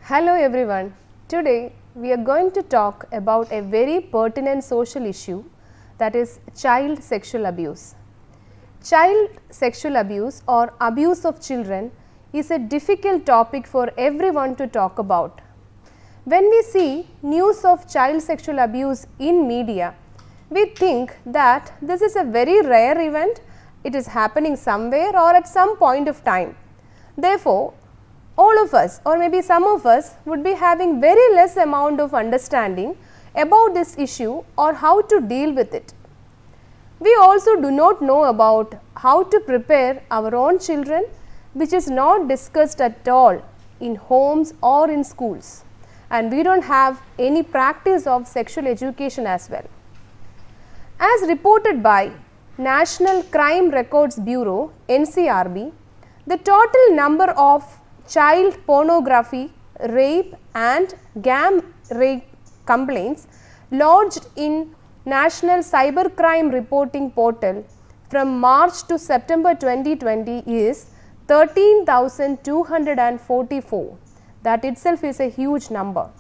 Hello everyone. Today we are going to talk about a very pertinent social issue, that is child sexual abuse. Child sexual abuse or abuse of children is a difficult topic for everyone to talk about. When we see news of child sexual abuse in media, we think that this is a very rare event, it is happening somewhere or at some point of time. Therefore, all of us or maybe some of us would be having very less amount of understanding about this issue or how to deal with it. We also do not know about how to prepare our own children, which is not discussed at all in homes or in schools, and we don't have any practice of sexual education as well. As reported by National Crime Records Bureau (NCRB), the total number of child pornography, rape and gang rape complaints lodged in National Cybercrime Reporting Portal from March to September 2020 is 13,244. That itself is a huge number.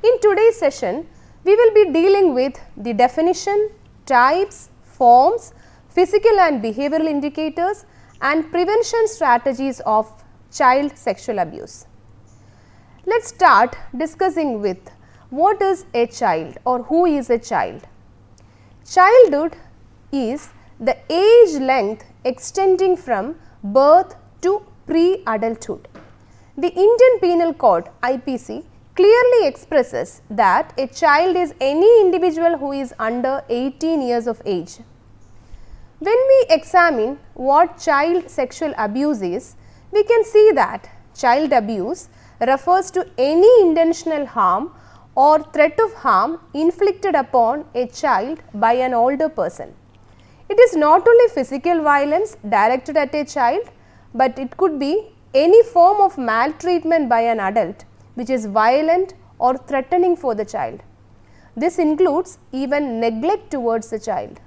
In today's session, we will be dealing with the definition, types, forms, physical and behavioral indicators and prevention strategies of child sexual abuse. Let's start discussing with what is a child or who is a child. Childhood is the age length extending from birth to pre-adulthood. The Indian Penal Code (IPC) clearly expresses that a child is any individual who is under 18 years of age. When we examine what child sexual abuse is, we can see that child abuse refers to any intentional harm or threat of harm inflicted upon a child by an older person. It is not only physical violence directed at a child, but it could be any form of maltreatment by an adult which is violent or threatening for the child. This includes even neglect towards the child.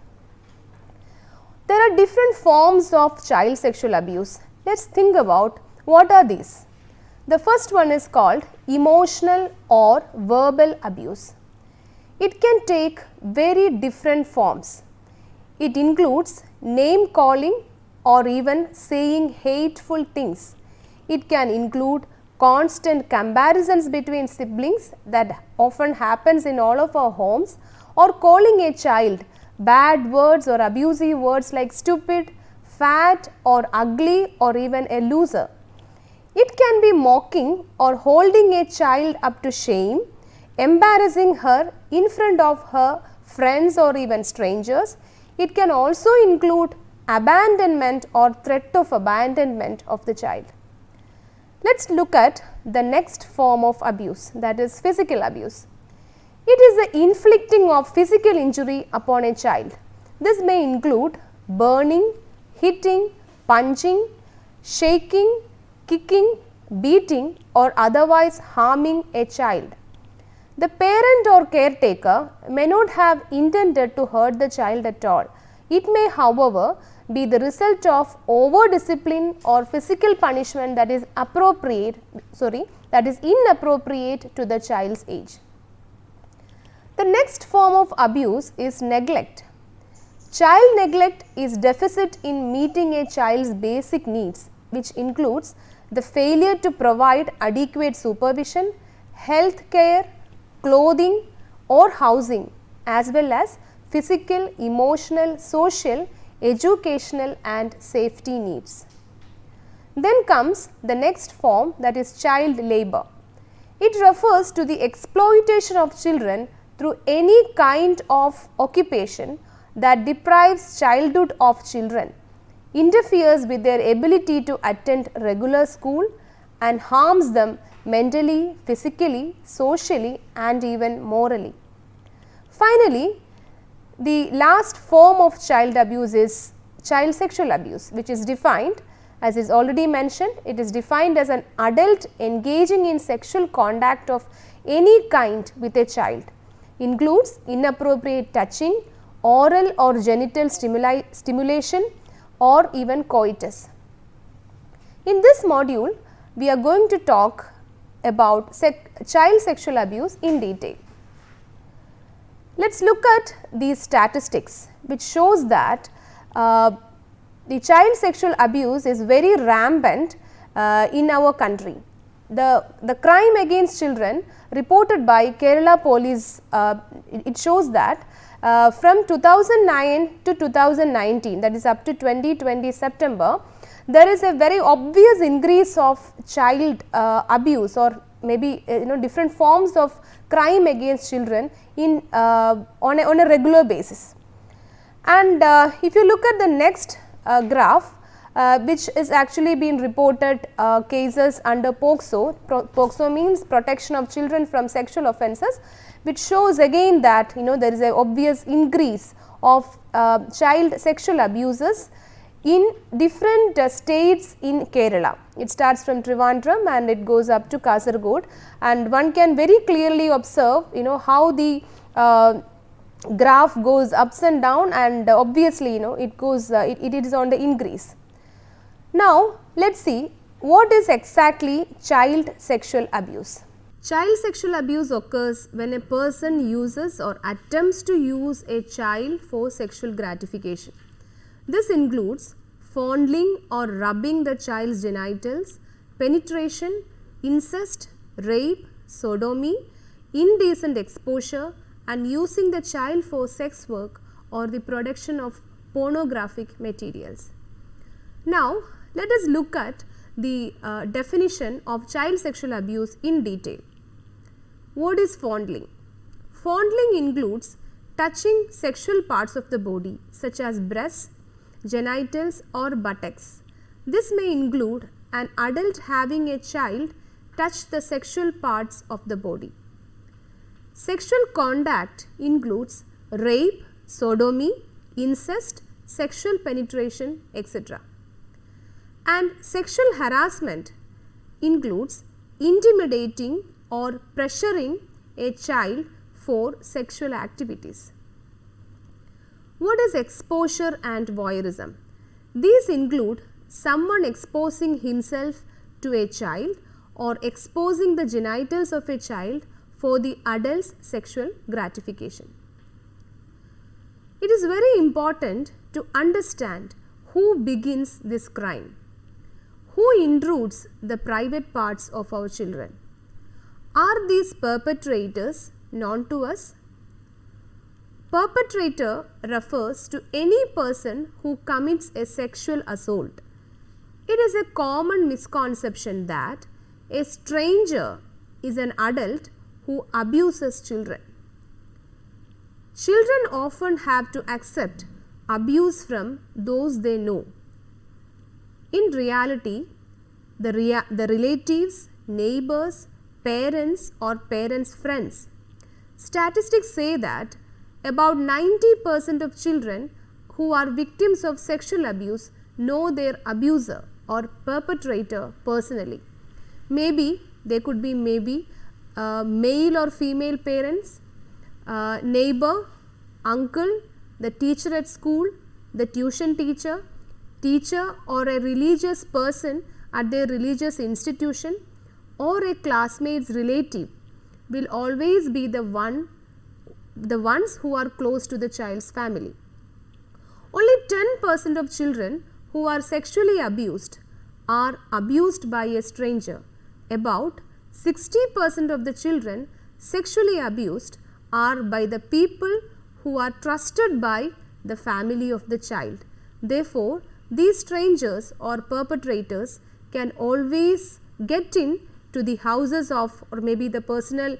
There are different forms of child sexual abuse. Let's think about what are these. The first one is called emotional or verbal abuse. It can take very different forms. It includes name calling or even saying hateful things. It can include constant comparisons between siblings that often happens in all of our homes, or calling a child bad words or abusive words like stupid, fat or ugly or even a loser. It can be mocking or holding a child up to shame, embarrassing her in front of her friends or even strangers. It can also include abandonment or threat of abandonment of the child. Let's look at the next form of abuse, that is physical abuse. It is the inflicting of physical injury upon a child. This may include burning, hitting, punching, shaking, kicking, beating or otherwise harming a child. The parent or caretaker may not have intended to hurt the child at all. It may, however, be the result of over discipline or physical punishment that is inappropriate to the child's age. The next form of abuse is neglect. Child neglect is deficit in meeting a child's basic needs, which includes the failure to provide adequate supervision, health care, clothing or housing, as well as physical, emotional, social, educational and safety needs. Then comes the next form, that is child labor. It refers to the exploitation of children through any kind of occupation that deprives childhood of children, interferes with their ability to attend regular school and harms them mentally, physically, socially and even morally. Finally, the last form of child abuse is child sexual abuse, which is defined, as is already mentioned, it is defined as an adult engaging in sexual contact of any kind with a child. Includes inappropriate touching, oral or genital stimulation or even coitus. In this module, we are going to talk about child sexual abuse in detail. Let us look at these statistics which shows that the child sexual abuse is very rampant in our country. The crime against children reported by Kerala police, it shows that from 2009 to 2019, that is up to 2020 September, there is a very obvious increase of child abuse or maybe different forms of crime against children in on a regular basis. And if you look at the next graph, which is actually been reported cases under POCSO. POCSO means Protection of Children from Sexual Offences, which shows again that there is a obvious increase of child sexual abuses in different states in Kerala. It starts from Trivandrum and it goes up to Kasaragod, and one can very clearly observe how the graph goes ups and down, and obviously it goes it is on the increase. Now let us see what is exactly child sexual abuse. Child sexual abuse occurs when a person uses or attempts to use a child for sexual gratification. This includes fondling or rubbing the child's genitals, penetration, incest, rape, sodomy, indecent exposure, and using the child for sex work or the production of pornographic materials. Now let us look at the definition of child sexual abuse in detail. What is fondling? Fondling includes touching sexual parts of the body such as breasts, genitals or buttocks. This may include an adult having a child touch the sexual parts of the body. Sexual contact includes rape, sodomy, incest, sexual penetration, etc. And sexual harassment includes intimidating or pressuring a child for sexual activities. What is exposure and voyeurism? These include someone exposing himself to a child or exposing the genitals of a child for the adult's sexual gratification. It is very important to understand who begins this crime. Who intrudes the private parts of our children? Are these perpetrators known to us? Perpetrator refers to any person who commits a sexual assault. It is a common misconception that a stranger is an adult who abuses children. Children often have to accept abuse from those they know. In reality, the relatives, neighbors, parents or parents' friends. Statistics say that about 90% of children who are victims of sexual abuse know their abuser or perpetrator personally. Maybe they could be male or female parents, neighbor, uncle, the teacher at school, the tuition teacher or a religious person at their religious institution, or a classmate's relative will always be the ones who are close to the child's family. Only 10% of children who are sexually abused are abused by a stranger. About 60% of the children sexually abused are by the people who are trusted by the family of the child. Therefore, these strangers or perpetrators can always get in to the houses of or maybe the personal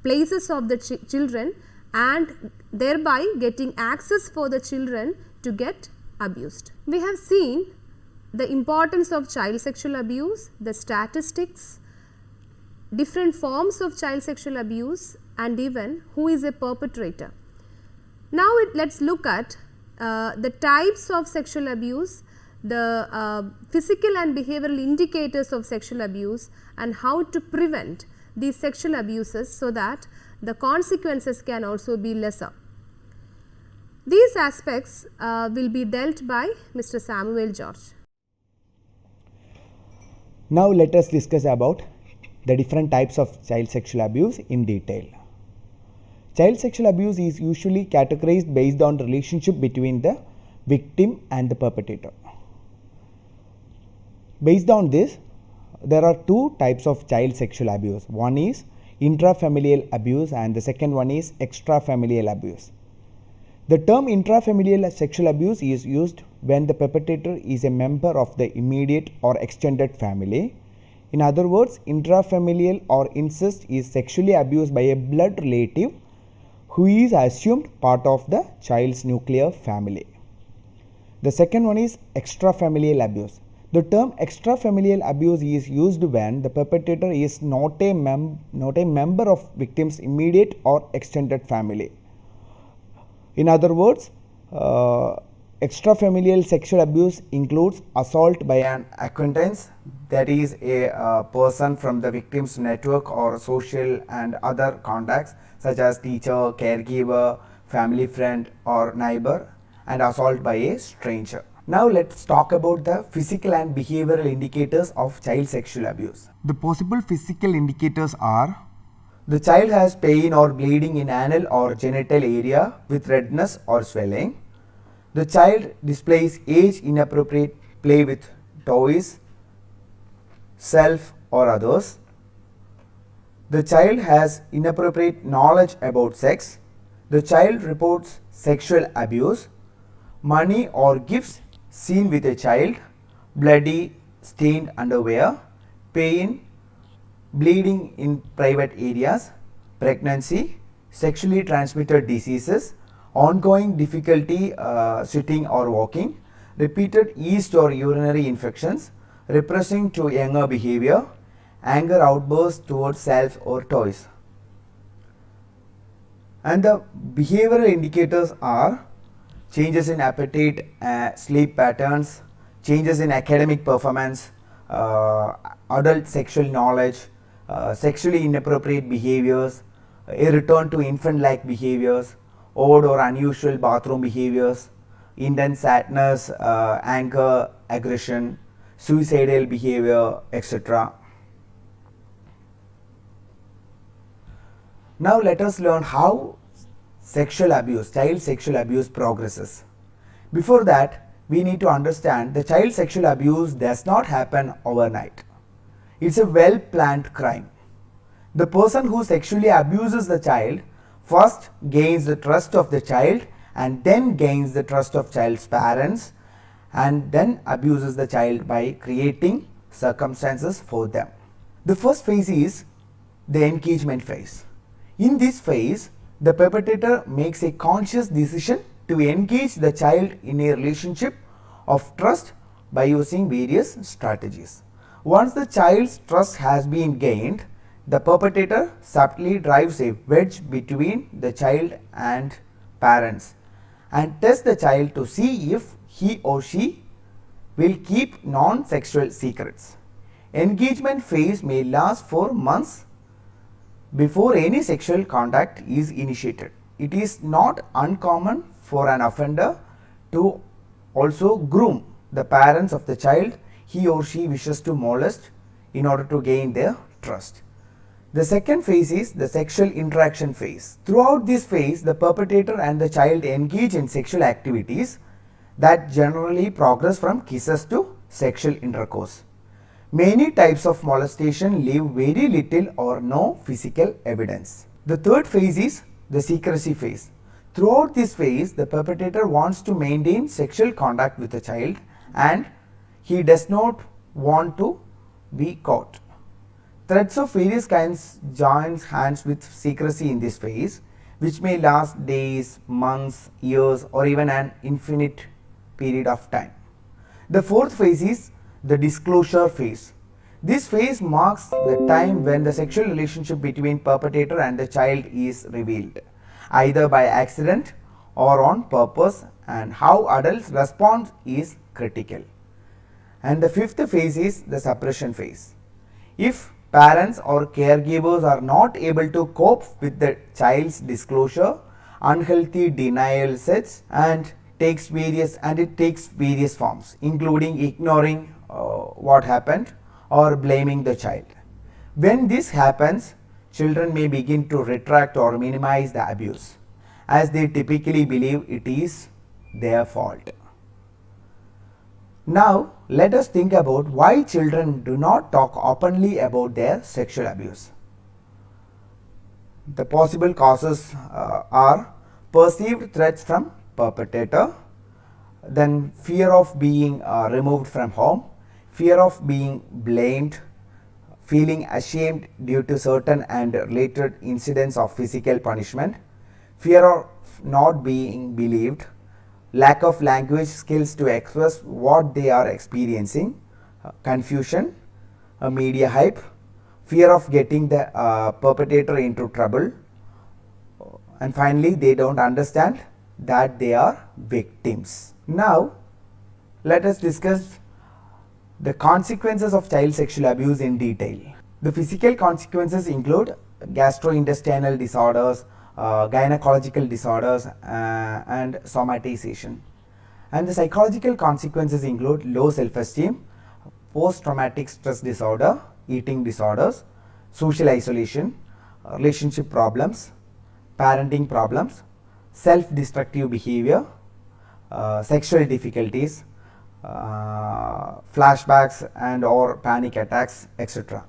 places of the children and thereby getting access for the children to get abused. We have seen the importance of child sexual abuse, the statistics, different forms of child sexual abuse, and even who is a perpetrator. Now let us look at the types of sexual abuse, the physical and behavioral indicators of sexual abuse, and how to prevent these sexual abuses so that the consequences can also be lesser. These aspects will be dealt by Mr. Samuel George. Now let us discuss about the different types of child sexual abuse in detail. Child sexual abuse is usually categorized based on relationship between the victim and the perpetrator. Based on this, there are two types of child sexual abuse. One is intrafamilial abuse and the second one is extrafamilial abuse. The term intrafamilial sexual abuse is used when the perpetrator is a member of the immediate or extended family. In other words, intrafamilial or incest is sexually abused by a blood relative who is assumed part of the child's nuclear family. The second one is extrafamilial abuse. The term extrafamilial abuse is used when the perpetrator is not a member of victim's immediate or extended family. In other words, extrafamilial sexual abuse includes assault by an acquaintance, that is a person from the victim's network or social and other contacts such as teacher, caregiver, family friend or neighbor, and assault by a stranger. Now let's talk about the physical and behavioral indicators of child sexual abuse. The possible physical indicators are: the child has pain or bleeding in anal or genital area with redness or swelling. The child displays age inappropriate play with toys, self or others. The child has inappropriate knowledge about sex. The child reports sexual abuse. Money or gifts seen with a child, bloody stained underwear, pain, bleeding in private areas, pregnancy, sexually transmitted diseases, ongoing difficulty sitting or walking, repeated yeast or urinary infections, repressing to younger behavior, anger outbursts towards self or toys. And the behavioral indicators are changes in appetite, sleep patterns, changes in academic performance, adult sexual knowledge, sexually inappropriate behaviors, a return to infant-like behaviors, odd or unusual bathroom behaviors, intense sadness, anger, aggression, suicidal behavior, etc. Now let us learn how sexual abuse, child sexual abuse progresses. Before that, we need to understand the child sexual abuse does not happen overnight. It's a well-planned crime. The person who sexually abuses the child first gains the trust of the child and then gains the trust of child's parents and then abuses the child by creating circumstances for them. The first phase is the engagement phase. In this phase, the perpetrator makes a conscious decision to engage the child in a relationship of trust by using various strategies. Once the child's trust has been gained, the perpetrator subtly drives a wedge between the child and parents and tests the child to see if he or she will keep non-sexual secrets. Engagement phase may last for months before any sexual contact is initiated. It is not uncommon for an offender to also groom the parents of the child he or she wishes to molest in order to gain their trust. The second phase is the sexual interaction phase. Throughout this phase, the perpetrator and the child engage in sexual activities that generally progress from kisses to sexual intercourse. Many types of molestation leave very little or no physical evidence. The third phase is the secrecy phase. Throughout this phase, the perpetrator wants to maintain sexual contact with the child and he does not want to be caught. Threats of various kinds joins hands with secrecy in this phase, which may last days, months, years, or even an infinite period of time. The fourth phase is the disclosure phase. This phase marks the time when the sexual relationship between perpetrator and the child is revealed, either by accident or on purpose, and how adults respond is critical. And the fifth phase is the suppression phase. If parents or caregivers are not able to cope with the child's disclosure, unhealthy denial sets and it takes various forms, including ignoring what happened or blaming the child. When this happens, children may begin to retract or minimize the abuse, as they typically believe it is their fault. Now, let us think about why children do not talk openly about their sexual abuse. The possible causes are perceived threats from perpetrator, then fear of being removed from home, fear of being blamed, feeling ashamed due to certain and related incidents of physical punishment, fear of not being believed, lack of language skills to express what they are experiencing, confusion, media hype, fear of getting the perpetrator into trouble, and finally they don't understand that they are victims. Now, let us discuss the consequences of child sexual abuse in detail. The physical consequences include gastrointestinal disorders, gynecological disorders, and somatization. And the psychological consequences include low self-esteem, post-traumatic stress disorder, eating disorders, social isolation, relationship problems, parenting problems, self-destructive behavior, sexual difficulties, flashbacks and or panic attacks, etc.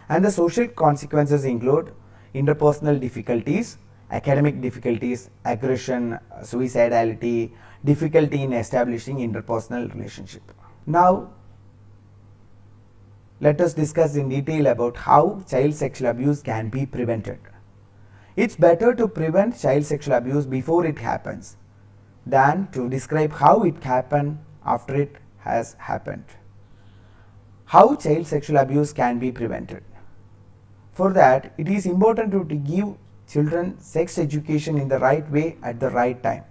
And the social consequences include interpersonal difficulties, academic difficulties, aggression, suicidality, difficulty in establishing interpersonal relationship. Now, let us discuss in detail about how child sexual abuse can be prevented. It's better to prevent child sexual abuse before it happens than to describe how it happened after it has happened. How child sexual abuse can be prevented? For that, it is important to give children sex education in the right way at the right time,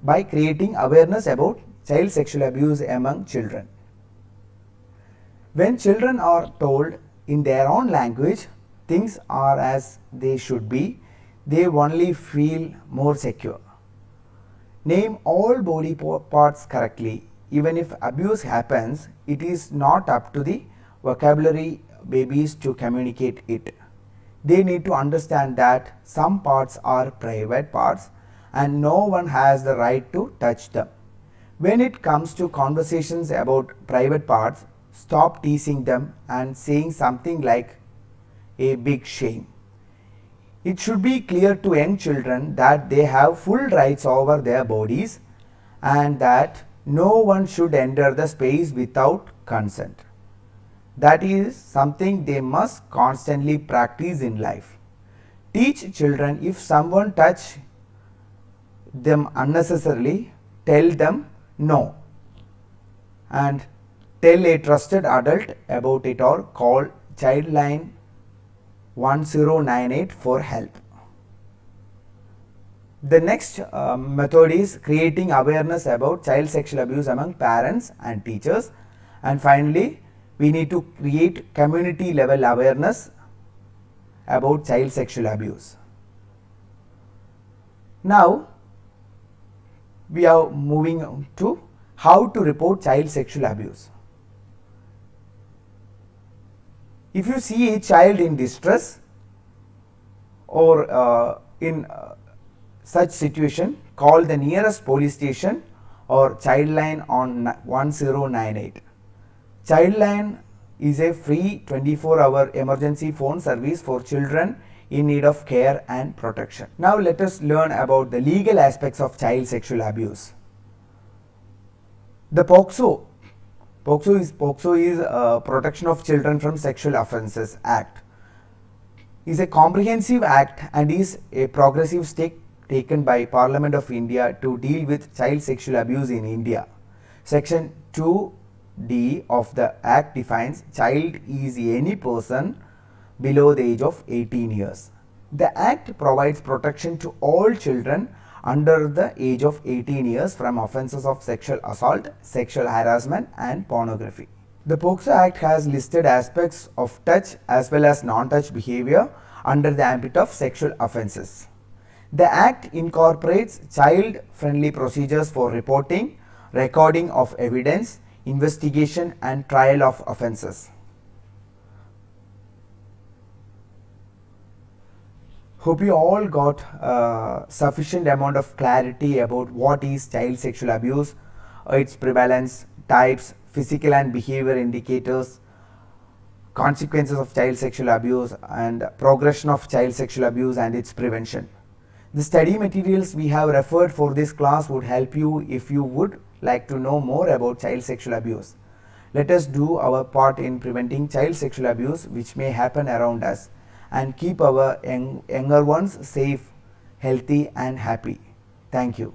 by creating awareness about child sexual abuse among children. When children are told in their own language things are as they should be, they only feel more secure. Name all body parts correctly. Even if abuse happens, it is not up to the vocabulary babies to communicate it. They need to understand that some parts are private parts and no one has the right to touch them. When it comes to conversations about private parts, stop teasing them and saying something like a big shame. It should be clear to young children that they have full rights over their bodies and that no one should enter the space without consent. That is something they must constantly practice in life. Teach children if someone touches them unnecessarily, tell them no and tell a trusted adult about it or call Childline 1098 for help. The next method is creating awareness about child sexual abuse among parents and teachers. And finally, we need to create community level awareness about child sexual abuse. Now, we are moving to how to report child sexual abuse. If you see a child in distress or in such situation, call the nearest police station or Childline on 1098. Childline is a free 24-hour emergency phone service for children in need of care and protection. Now let us learn about the legal aspects of child sexual abuse. The POCSO is Protection of Children from Sexual Offences Act, is a comprehensive act and is a progressive step taken by Parliament of India to deal with child sexual abuse in India. Section 2D of the act defines child is any person below the age of 18 years. The act provides protection to all children under the age of 18 years from offences of sexual assault, sexual harassment and pornography. The POCSO Act has listed aspects of touch as well as non-touch behavior under the ambit of sexual offences. The Act incorporates child-friendly procedures for reporting, recording of evidence, investigation and trial of offences. Hope you all got sufficient amount of clarity about what is child sexual abuse, its prevalence, types, physical and behavior indicators, consequences of child sexual abuse, and progression of child sexual abuse and its prevention. The study materials we have referred for this class would help you if you would like to know more about child sexual abuse. Let us do our part in preventing child sexual abuse which may happen around us, and keep our younger ones safe, healthy and happy. Thank you.